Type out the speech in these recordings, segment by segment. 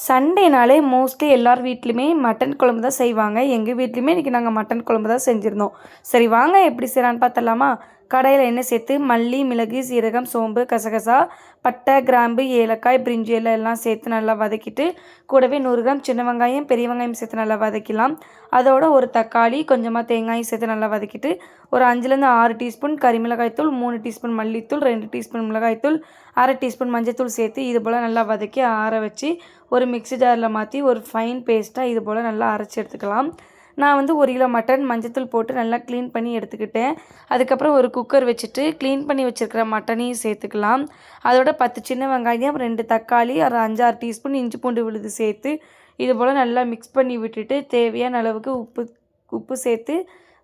சண்டேனாலே mostly எல்லார் வீட்லையுமே mutton குழம்பு தான் செய்வாங்க. எங்கள் வீட்லையுமே இன்றைக்கி நாங்கள் மட்டன் குழம்பு தான் செஞ்சுருந்தோம். சரி வாங்க எப்படி செய்யலான்னு பார்த்துடலாமா? கடாயில் எண்ணெய் சேர்த்து மல்லி, மிளகு, சீரகம், சோம்பு, கசகசா, பட்டை, கிராம்பு, ஏலக்காய், பிரிஞ்சி இலை எல்லாம் சேர்த்து நல்லா வதக்கிட்டு, கூடவே 100 கிராம் சின்ன வெங்காயம், பெரிய வெங்காயம் சேர்த்து நல்லா வதக்கிடலாம். அதோட ஒரு தக்காளி, கொஞ்சமாக தேங்காயும் சேர்த்து நல்லா வதக்கிட்டு, ஒரு 5லேருந்து 6 டீஸ்பூன் கறிமிளகாய் தூள், 3 டீஸ்பூன் மல்லித்தூள், 2 டீஸ்பூன் மிளகாய்த்தூள், 1/2 டீஸ்பூன் மஞ்சள்தூள் சேர்த்து இது போல் நல்லா வதக்கி ஆற வச்சு ஒரு மிக்ஸி ஜாரில் மாற்றி ஒரு ஃபைன் பேஸ்ட்டாக இது போல் நல்லா அரைச்சி எடுத்துக்கலாம். நான் வந்து 1 கிலோ மட்டன் மஞ்சத்தூள் போட்டு நல்லா க்ளீன் பண்ணி எடுத்துக்கிட்டேன். அதுக்கப்புறம் ஒரு குக்கர் வச்சுட்டு க்ளீன் பண்ணி வச்சுருக்கிற மட்டனையும் சேர்த்துக்கலாம். அதோட 10 சின்ன வெங்காயம், 2 தக்காளி, ஒரு 5-6 டீஸ்பூன் இஞ்சி பூண்டு விழுது சேர்த்து இது போல் நல்லா மிக்ஸ் பண்ணி விட்டுட்டு தேவையான அளவுக்கு உப்பு சேர்த்து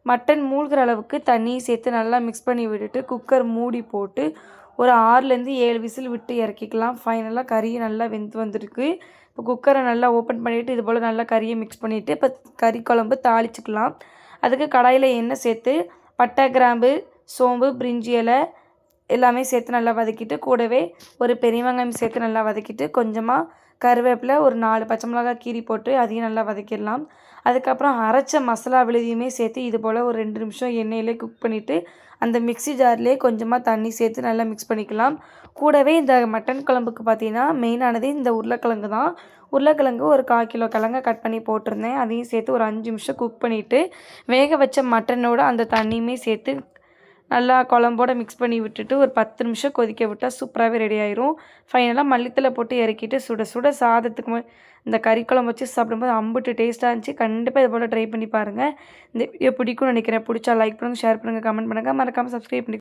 மட்டன் மூழ்கிற அளவுக்கு தண்ணியும் சேர்த்து நல்லா மிக்ஸ் பண்ணி விட்டுட்டு குக்கர் மூடி போட்டு ஒரு 6லேருந்து 7 விசில் விட்டு இறக்கிக்கலாம். ஃபைனலாக கறி நல்லா வெந்து வந்திருக்கு. இப்போ குக்கரை நல்லா ஓப்பன் பண்ணிவிட்டு இது போல் நல்லா கறியை மிக்ஸ் பண்ணிவிட்டு இப்போ கறி குழம்பு தாளிச்சிக்கலாம். அதுக்கு கடாயில் எண்ணெய் சேர்த்து பட்டை, கிராம்பு, சோம்பு, பிரிஞ்சி இலை எல்லாமே சேர்த்து நல்லா வதக்கிட்டு கூடவே ஒரு பெரிய வெங்காயம் சேர்த்து நல்லா வதக்கிட்டு கொஞ்சமாக கருவேப்பிலை, ஒரு 4 பச்சை மிளகாய் கீரி போட்டு அதையும் நல்லா வதக்கிடலாம். அதுக்கப்புறம் அரைச்ச மசாலா விழுதியுமே சேர்த்து இது போல் ஒரு 2 நிமிஷம் எண்ணெயிலே குக் பண்ணிவிட்டு அந்த மிக்ஸி ஜார்லேயே கொஞ்சமாக தண்ணி சேர்த்து நல்லா மிக்ஸ் பண்ணிக்கலாம். கூடவே இந்த மட்டன் குழம்புக்கு பார்த்தீங்கன்னா மெயினானது இந்த உருளைக்கிழங்கு தான். உருளைக்கிழங்கு ஒரு 1/4 கிலோ கிழங்க கட் பண்ணி போட்டிருந்தேன். அதையும் சேர்த்து ஒரு 5 நிமிஷம் குக் பண்ணிவிட்டு வேக வச்ச மட்டனோட அந்த தண்ணியுமே சேர்த்து நல்லா குழம்போட மிக்ஸ் பண்ணி விட்டுட்டு ஒரு 10 நிமிஷம் கொதிக்க விட்டால் சூப்பராகவே ரெடி ஆயிரும். ஃபைனலாக மல்லித்தலை போட்டு இறக்கிட்டு சுட சுட சாதத்துக்கு இந்த கறி குழம்பு வச்சு சாப்பிடும்போது அம்புட்டு டேஸ்ட்டாக இருந்துச்சு. கண்டிப்பாக இது போல் ட்ரை பண்ணி பாருங்கள். இந்த வீடியோ பிடிக்கும்னு நினைக்கிறேன். பிடிச்சா லைக் பண்ணுங்கள், ஷேர் பண்ணுங்கள், கமெண்ட் பண்ணுங்கள், மறக்காமல் சப்ஸ்கிரைப் பண்ணி